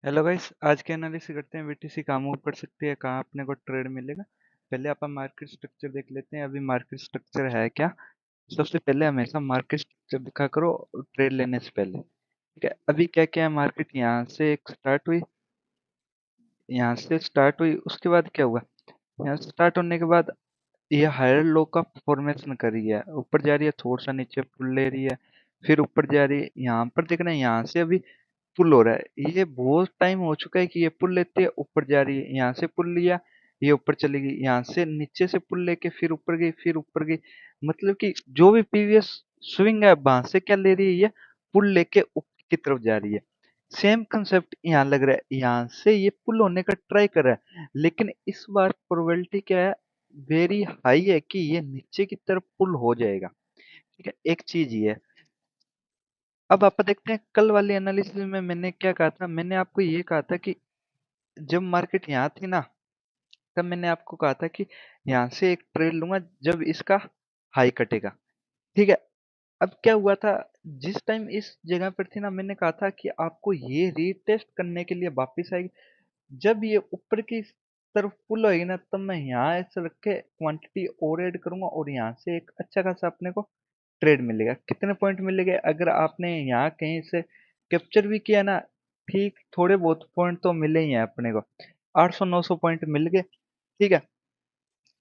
Hello guys, आज के analysis करते हैं बीटीसी कहाँ मूव कर सकती है, कहाँ अपने को ट्रेड मिलेगा। पहले अपन मार्केट स्ट्रक्चर देख लेते हैं, अभी मार्केट स्ट्रक्चर है क्या। सबसे पहले हमेशा मार्केट स्ट्रक्चर दिखा करो ट्रेड लेने से पहले। ठीक है, अभी क्या क्या है, मार्केट यहाँ से एक स्टार्ट हुई, यहाँ से स्टार्ट हुई, उसके बाद क्या हुआ, यहाँ से स्टार्ट होने के बाद ये हायर लो का फॉर्मेशन कर रही है, ऊपर जा रही है, थोड़ा सा नीचे पुल ले रही है, फिर ऊपर जा रही है। यहाँ पर देखना है, यहाँ से अभी पुल हो रहा है, ये बहुत टाइम हो चुका है कि ये पुल लेती है, ऊपर जा रही है, यहाँ से पुल लिया, ये ऊपर चली गई, यहाँ से नीचे से पुल लेके फिर ऊपर गई, फिर ऊपर गई। मतलब कि जो भी प्रीवियस स्विंग है वहां से क्या ले रही है, ये पुल लेके ऊपर की तरफ जा रही है। सेम कंसेप्ट यहाँ लग रहा है, यहाँ से ये पुल होने का ट्राई कर रहा है, लेकिन इस बार प्रोबेबिलिटी क्या है, वेरी हाई है कि ये नीचे की तरफ पुल हो जाएगा। ठीक है, एक चीज ये है। अब आप देखते हैं, कल वाले एनालिसिस में मैंने क्या कहा था, मैंने आपको ये कहा था कि जब मार्केट यहाँ थी ना, तब मैंने आपको कहा था कि यहाँ से एक ट्रेड लूंगा जब इसका हाई कटेगा। ठीक है, अब क्या हुआ था, जिस टाइम इस जगह पर थी ना, मैंने कहा था कि आपको ये रीटेस्ट करने के लिए वापस आएगी, जब ये ऊपर की तरफ पुल होगी ना, तब मैं यहाँ ऐसे रख के क्वांटिटी और ऐड करूंगा और यहाँ से एक अच्छा खासा अपने को ट्रेड मिलेगा। कितने पॉइंट मिलेंगे, अगर आपने यहाँ कहीं से कैप्चर भी किया ना, ठीक थोड़े बहुत पॉइंट तो मिले ही हैं अपने को, 800-900 पॉइंट मिल गए। ठीक है,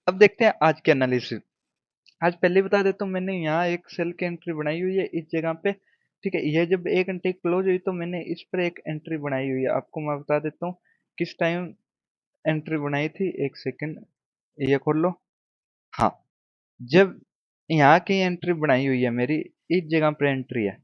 अब देखते हैं आज के एनालिसिस। आज पहले बता देता हूँ, मैंने यहाँ एक सेल की एंट्री बनाई हुई है इस जगह पे। ठीक है, ये जब 1 घंटे क्लोज हुई तो मैंने इस पर एक एंट्री बनाई हुई है, आपको मैं बता देता हूँ किस टाइम एंट्री बनाई थी। एक सेकंड, ये खोल लो। हाँ, जब यहाँ की एंट्री बनाई हुई है मेरी, इस जगह पर एंट्री है,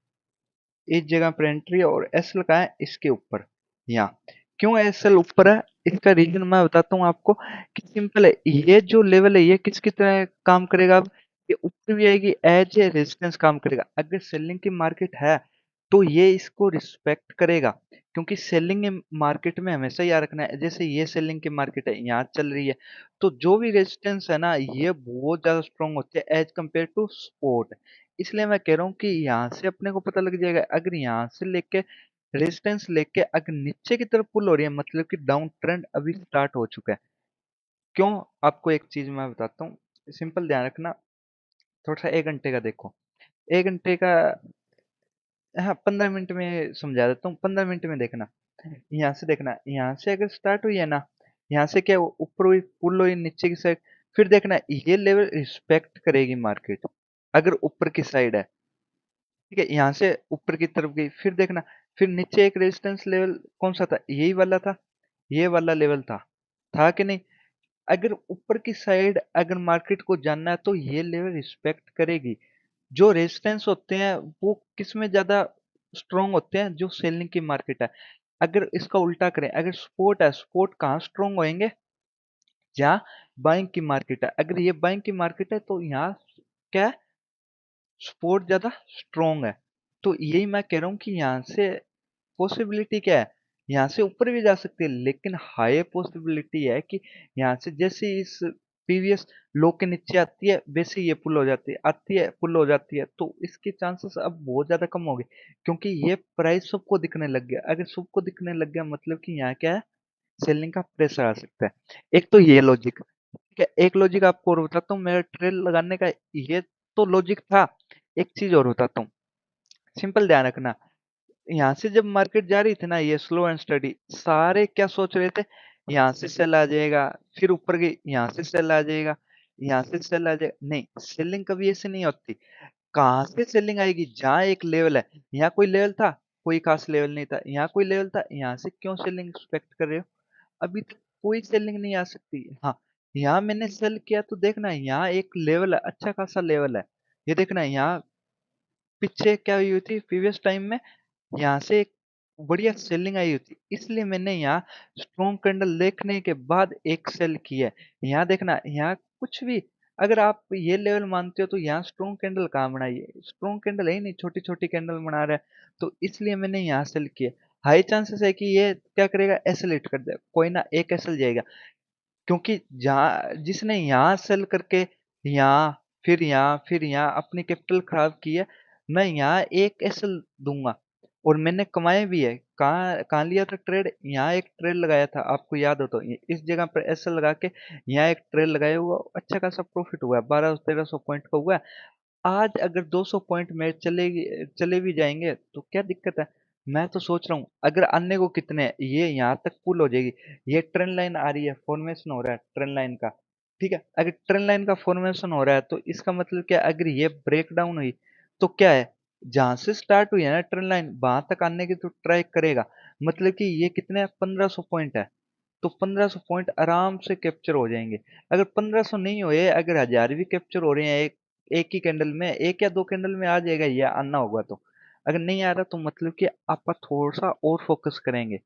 इस जगह पर एंट्री है, और एसएल कहाँ है, इसके ऊपर। यहाँ क्यों एसएल ऊपर है, इसका रीजन मैं बताता हूँ आपको कि सिंपल है। ये जो लेवल है, ये किसकी तरह काम करेगा, अब ये ऊपर भी आएगी, एज ए रेजिस्टेंस काम करेगा। अगर सेलिंग की मार्केट है तो ये इसको रिस्पेक्ट करेगा, क्योंकि सेलिंग मार्केट में हमेशा याद रखना है, जैसे ये सेलिंग की मार्केट है, यहाँ चल रही है, तो जो भी रेजिस्टेंस है ना, ये बहुत ज्यादा स्ट्रॉन्ग होते हैं एज कम्पेयर टू स्पोर्ट। इसलिए मैं कह रहा हूँ कि यहाँ से अपने को पता लग जाएगा, अगर यहाँ से लेके रेजिस्टेंस लेके अगर नीचे की तरफ पुल हो रही है, मतलब कि डाउन ट्रेंड अभी स्टार्ट हो चुका है। क्यों, आपको एक चीज मैं बताता हूँ, सिंपल ध्यान रखना। थोड़ा सा 1 घंटे का देखो, 1 घंटे का, हाँ 15 मिनट में समझा देता हूँ, 15 मिनट में देखना। यहाँ से देखना, यहाँ से अगर स्टार्ट हुई है ना, यहाँ से क्या ऊपर हुई, पुल हुई नीचे की साइड, फिर देखना ये लेवल रिस्पेक्ट करेगी मार्केट, अगर ऊपर की साइड है। ठीक है, यहाँ से ऊपर की तरफ गई, फिर देखना, फिर नीचे एक रेजिस्टेंस लेवल कौन सा था, यही वाला था, ये वाला लेवल था कि नहीं। अगर ऊपर की साइड अगर मार्केट को जानना है तो ये लेवल रिस्पेक्ट करेगी। जो रेजिस्टेंस होते हैं वो किस में ज्यादा स्ट्रोंग होते हैं, जो सेलिंग की मार्केट है। अगर इसका उल्टा करें, अगर सपोर्ट है, सपोर्ट कहाँ स्ट्रोंग होंगे, जहाँ बाइंग की मार्केट है। अगर ये बाइंग की मार्केट है तो यहाँ क्या है, सपोर्ट ज्यादा स्ट्रोंग है। तो यही मैं कह रहा हूँ कि यहाँ से पॉसिबिलिटी क्या है, यहाँ से ऊपर भी जा सकती है, लेकिन हाई पॉसिबिलिटी है कि यहाँ से जैसे इस प्रीवियस लो के नीचे आती है, वैसे ये पुल हो जाती है, आती है पुल हो जाती है, तो इसके चांसेस अब बहुत ज्यादा कम हो गए, क्योंकि ये प्राइस सबको दिखने लग गया। अगर सबको दिखने लग गया, मतलब कि यहाँ क्या है, सेलिंग का प्रेशर आ सकता है। एक तो ये लॉजिक। ठीक है, एक लॉजिक आपको और बताता हूँ, मेरा ट्रेड लगाने का ये तो लॉजिक था। एक चीज और बताता हूँ, सिंपल ध्यान रखना। यहाँ से जब मार्केट जा रही थी ना, ये स्लो एंड स्टडी, सारे क्या सोच रहे थे, यहाँ से सेल आ जाएगा, फिर ऊपर गई, यहाँ से सेल आ जाएगा, यहाँ से सेल आ जाएगा। नहीं, सेलिंग कभी ऐसे नहीं होती। कहाँ से सेलिंग आएगी, जहाँ एक लेवल है, यहाँ कोई लेवल था, कोई खास लेवल नहीं था, यहाँ कोई लेवल था, यहाँ से क्यों सेलिंग एक्सपेक्ट कर रहे हो। अभी तक कोई सेलिंग नहीं आ सकती। हाँ, यहाँ मैंने सेल किया तो देखना, यहाँ एक लेवल है, अच्छा खासा लेवल है। ये देखना, यहाँ पीछे क्या हुई थी प्रीवियस टाइम में, यहाँ से एक बढ़िया सेलिंग आई होती, इसलिए मैंने यहाँ स्ट्रॉन्ग कैंडल देखने के बाद एक सेल किया है। यहाँ देखना, यहाँ कुछ भी, अगर आप ये लेवल मानते हो तो यहाँ स्ट्रॉन्ग कैंडल कहाँ बनाई है, स्ट्रॉन्ग कैंडल है ही नहीं, छोटी छोटी कैंडल बना रहा है, तो इसलिए मैंने यहाँ सेल किया। हाई चांसेस है कि ये क्या करेगा, एसएलेट कर देगा, कोई ना एक एसएल जाएगा, क्योंकि जहाँ जिसने यहाँ सेल करके यहाँ, फिर यहाँ, फिर यहाँ अपनी कैपिटल खराब की है, मैं यहाँ एक एसएल दूंगा, और मैंने कमाए भी है। कहाँ कहाँ लिया था ट्रेड? यहाँ एक ट्रेड लगाया था, आपको याद हो तो, इस जगह पर ऐसा लगा के यहाँ एक ट्रेड लगाया हुआ, अच्छा खासा प्रॉफिट हुआ है, 1200-1300 पॉइंट का हुआ है। आज अगर 200 पॉइंट में चले भी जाएंगे तो क्या दिक्कत है? मैं तो सोच रहा हूँ अगर आने को कितने हैं, ये यहाँ तक पुल हो जाएगी। ये ट्रेंड लाइन आ रही है, फॉर्मेशन हो रहा है ट्रेंड लाइन का। ठीक है, अगर ट्रेंड लाइन का फॉर्मेशन हो रहा है तो इसका मतलब क्या, अगर ये ब्रेक डाउन हुई तो क्या है, जहां से स्टार्ट हुई है ना ट्रेंड लाइन, वहां तक आने की तो ट्राई करेगा। मतलब कि ये कितने 1500 पॉइंट है, तो 1500 पॉइंट आराम से कैप्चर हो जाएंगे। अगर 1500 नहीं हुए, अगर 1000 भी कैप्चर हो रहे हैं एक एक ही कैंडल में, एक या दो कैंडल में आ जाएगा, ये आना होगा तो। अगर नहीं आ रहा तो मतलब कि आप थोड़ा सा और फोकस करेंगे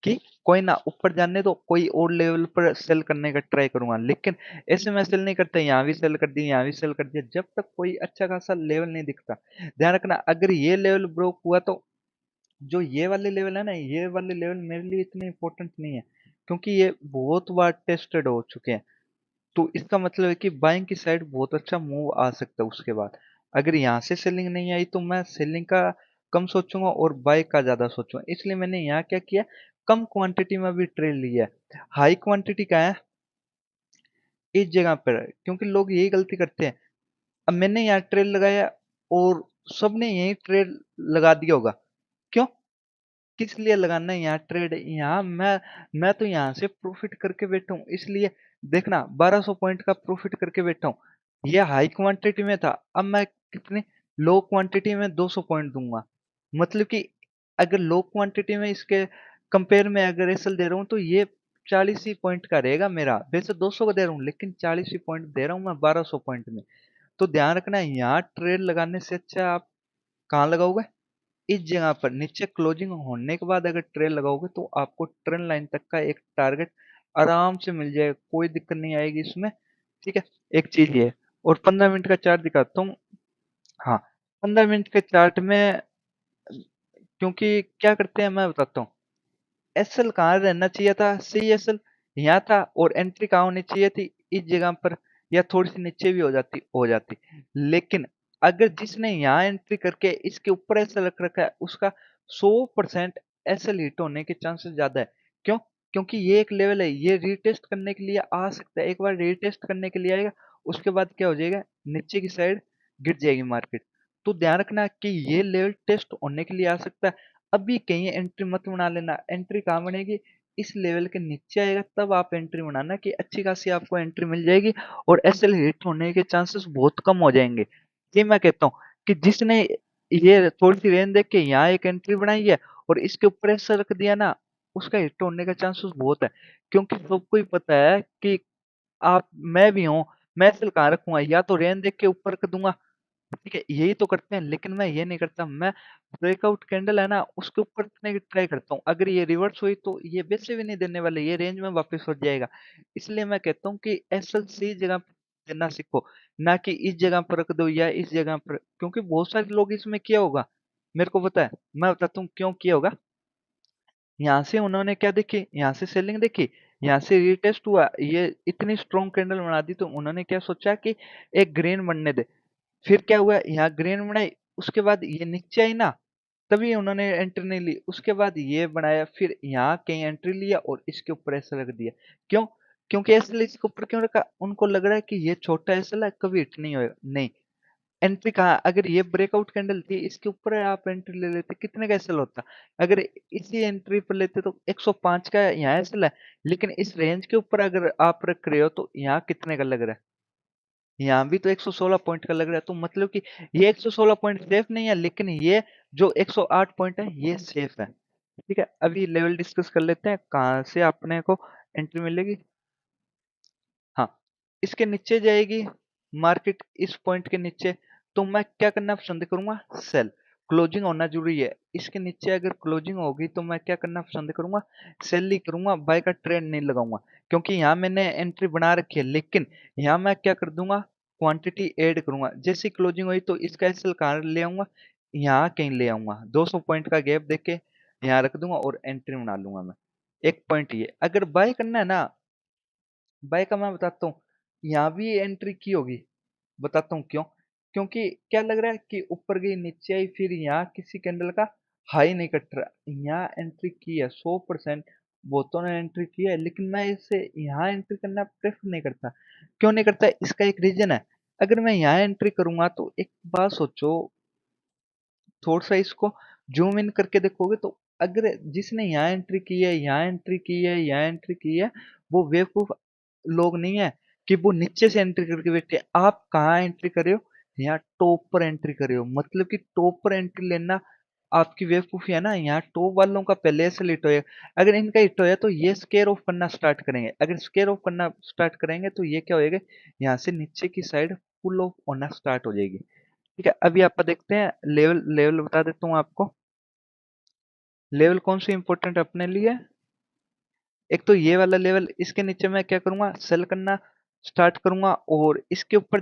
कि कोई ना, ऊपर जाने दो, कोई और लेवल पर सेल करने का ट्राई करूंगा। लेकिन ऐसे मैं सेल नहीं करता, यहाँ भी सेल कर दिया, यहाँ भी सेल कर दिया, जब तक कोई अच्छा खासा लेवल नहीं दिखता। ध्यान रखना, अगर ये लेवल ब्रोक हुआ तो जो ये वाले लेवल है ना, ये वाले लेवल मेरे लिए इतने इंपॉर्टेंट नहीं है, क्योंकि ये बहुत बार टेस्टेड हो चुके हैं। तो इसका मतलब है कि बाइंग की साइड बहुत अच्छा मूव आ सकता है उसके बाद। अगर यहाँ से सेलिंग नहीं आई तो मैं सेलिंग का कम सोचूंगा और बाय का ज्यादा सोचूंगा। इसलिए मैंने यहाँ क्या किया, कम क्वांटिटी में भी ट्रेड लिया है। हाई क्वांटिटी का है इस जगह पर, क्योंकि लोग यही गलती करते हैं। अब मैंने यहाँ ट्रेड लगाया और सबने यही ट्रेड लगा दिया होगा। क्यों? किस लिए लगाना है यहाँ ट्रेड? यहाँ मैं तो यहाँ से प्रॉफिट करके बैठा हूँ, इसलिए देखना 1200 पॉइंट का प्रॉफिट करके बैठा हूँ। ये हाई क्वांटिटी में था, अब मैं कितने लो क्वांटिटी में 200 पॉइंट दूंगा। मतलब कि अगर लो क्वांटिटी में इसके कंपेयर में अगर एसएल दे रहा हूँ तो ये 40 ही पॉइंट का रहेगा मेरा। वैसे 200 का दे रहा हूँ लेकिन 40 ही पॉइंट दे रहा हूँ मैं 1200 पॉइंट में। तो ध्यान रखना, यहाँ ट्रेड लगाने से अच्छा आप कहाँ लगाओगे, इस जगह पर नीचे क्लोजिंग होने के बाद अगर ट्रेल लगाओगे तो आपको ट्रेंड लाइन तक का एक टारगेट आराम से मिल जाएगा, कोई दिक्कत नहीं आएगी इसमें। ठीक है, एक चीज ये है। और 15 मिनट का चार्ट दिखाता हूँ। हाँ, 15 मिनट के चार्ट में, क्योंकि क्या करते हैं मैं बताता हूँ। एसएल कहाँ रहना चाहिए था, सी एसएल यहाँ था, और एंट्री कहाँ होनी चाहिए थी, इस जगह पर, या थोड़ी सी नीचे भी हो जाती। लेकिन अगर जिसने यहाँ एंट्री करके इसके ऊपर एसएल रख रखा है, उसका 100% एसएल हिट होने के चांसेस ज्यादा है। क्यों? क्योंकि ये एक लेवल है, ये रीटेस्ट करने के लिए आ सकता है, एक बार रीटेस्ट करने के लिए आएगा, उसके बाद क्या हो जाएगा, नीचे की साइड गिर जाएगी मार्केट। तो ध्यान रखना कि ये लेवल टेस्ट होने के लिए आ सकता है। अभी कहीं एंट्री मत बना लेना। एंट्री कहाँ बनेगी, इस लेवल के नीचे आएगा तब आप एंट्री बनाना, कि अच्छी खासी आपको एंट्री मिल जाएगी और एसएल हिट होने के चांसेस बहुत कम हो जाएंगे। ये मैं कहता हूँ कि जिसने ये थोड़ी सी रेंज देख के यहाँ एक एंट्री बनाई है और इसके ऊपर ऐसा रख दिया ना, उसका हिट होने का चांसेस बहुत है। क्योंकि सबको ही पता है कि आप, मैं भी हूँ, मैं एसएल कहाँ रखूंगा, या तो रेंज देख के ऊपर रख दूंगा। ठीक है, यही तो करते हैं, लेकिन मैं ये नहीं करता। मैं ब्रेकआउट कैंडल है ना, उसके ऊपर रखने की ट्राई करता हूँ। अगर ये रिवर्स हुई तो ये वैसे भी नहीं देने वाले, ये रेंज में वापस हो जाएगा। इसलिए मैं कहता हूँ कि एसल सी जगह पे देना सीखो, ना कि इस जगह पर रख दो या इस जगह पर, क्योंकि बहुत सारे लोग इसमें किया होगा, मेरे को पता है। मैं बताता हूँ क्यों किया होगा। यहाँ से उन्होंने क्या देखी, यहाँ से सेलिंग देखी, यहाँ से रीटेस्ट हुआ, ये इतनी स्ट्रॉन्ग कैंडल बना दी, तो उन्होंने क्या सोचा कि एक ग्रीन बनने दे। फिर क्या हुआ, यहाँ ग्रीन बनाई, उसके बाद ये नीचे आई ना, तभी उन्होंने एंट्री नहीं ली। उसके बाद ये बनाया, फिर यहाँ कहीं एंट्री लिया और इसके ऊपर ऐसा रख दिया। क्यों? क्योंकि ऐसे इसके ऊपर क्यों रखा, उनको लग रहा है कि ये छोटा ऐसा है, कभी हिट नहीं होगा। नहीं, एंट्री कहाँ, अगर ये ब्रेकआउट कैंडल थी, इसके ऊपर आप एंट्री ले लेते, कितने का एसएल होता। अगर इसी एंट्री पर लेते तो 105 का यहाँ एसएल है, लेकिन इस रेंज के ऊपर अगर आप रख रहे हो तो यहाँ कितने का लग रहा है, यहाँ भी तो 116 पॉइंट का लग रहा है। तो मतलब कि ये 116 पॉइंट सेफ नहीं है, लेकिन ये जो 108 पॉइंट है ये सेफ है। ठीक है, अभी लेवल डिस्कस कर लेते हैं कहाँ से अपने को एंट्री मिलेगी। हाँ, इसके नीचे जाएगी मार्केट, इस पॉइंट के नीचे, तो मैं क्या करना पसंद करूंगा, सेल। क्लोजिंग होना जरूरी है, इसके नीचे अगर क्लोजिंग होगी तो मैं क्या करना पसंद करूंगा, सेल ही करूंगा, बाय का ट्रेंड नहीं लगाऊंगा। क्योंकि यहाँ मैंने एंट्री बना रखी है, लेकिन यहाँ मैं क्या कर दूंगा, क्वांटिटी ऐड करूंगा। जैसे क्लोजिंग हुई तो इसका सेल कहाँ ले आऊंगा, यहाँ कहीं ले आऊंगा, 200 पॉइंट का गैप देख के यहाँ रख दूंगा और एंट्री बना लूंगा मैं। एक पॉइंट ये, अगर बाय करना है ना, बाय का मैं बताता हूँ, यहाँ भी एंट्री की होगी, बताता हूँ क्यों। क्योंकि क्या लग रहा है कि ऊपर गई नीचे आई, फिर यहाँ किसी कैंडल का हाई नहीं कट रहा, यहाँ एंट्री की है 100%, बहुतों ने एंट्री की है, लेकिन मैं इसे यहाँ एंट्री करना प्रेफर नहीं करता। क्यों नहीं करता, इसका एक रीजन है। अगर मैं यहाँ एंट्री करूंगा तो एक बात सोचो, थोड़ा सा इसको जूम इन करके देखोगे तो अगर जिसने यहाँ एंट्री की है, यहाँ एंट्री की है, यहाँ एंट्री की है, वो बेवकूफ लोग नहीं है कि वो नीचे से एंट्री करके बैठे हैं। आप कहाँ एंट्री कर रहे हो, यहाँ टॉप पर एंट्री कर रहे हो, मतलब कि टॉप पर एंट्री लेना आपकी बेवकूफी है ना। यहाँ टॉप वालों का पहले से हिट होएगा, अगर इनका हिट होया तो ये स्केयर ऑफ करना स्टार्ट करेंगे, अगर स्केयर ऑफ करना स्टार्ट करेंगे तो ये क्या होएगा, यहाँ से नीचे की साइड पुल ऑफ होना स्टार्ट हो जाएगी। ठीक है, अभी आप देखते हैं लेवल, लेवल बता देता हूँ आपको। लेवल कौन सी इंपॉर्टेंट अपने लिए, एक तो ये वाला लेवल, इसके नीचे मैं क्या करूंगा, सेल करना स्टार्ट करूंगा, और इसके ऊपर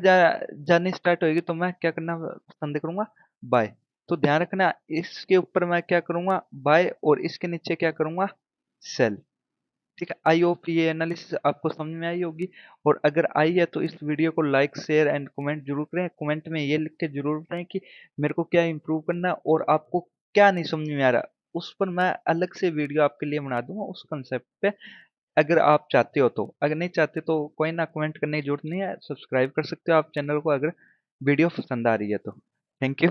जानी स्टार्ट होगी तो मैं क्या करना पसंद करूंगा, बाय। तो ध्यान रखना, इसके ऊपर मैं क्या करूंगा, बाय, और इसके नीचे क्या करूंगा, सेल। ठीक है, आई होप ये एनालिसिस आपको समझ में आई होगी, और अगर आई है तो इस वीडियो को लाइक शेयर एंड कमेंट जरूर करें। कमेंट में ये लिख के जरूर बताएं कि मेरे को क्या इंप्रूव करना है और आपको क्या नहीं समझ में आ रहा, उस पर मैं अलग से वीडियो आपके लिए बना दूंगा उस कंसेप्ट पे, अगर आप चाहते हो तो। अगर नहीं चाहते तो कोई ना, कमेंट करने की जरूरत नहीं है, सब्सक्राइब कर सकते हो आप चैनल को अगर वीडियो पसंद आ रही है तो। Thank you.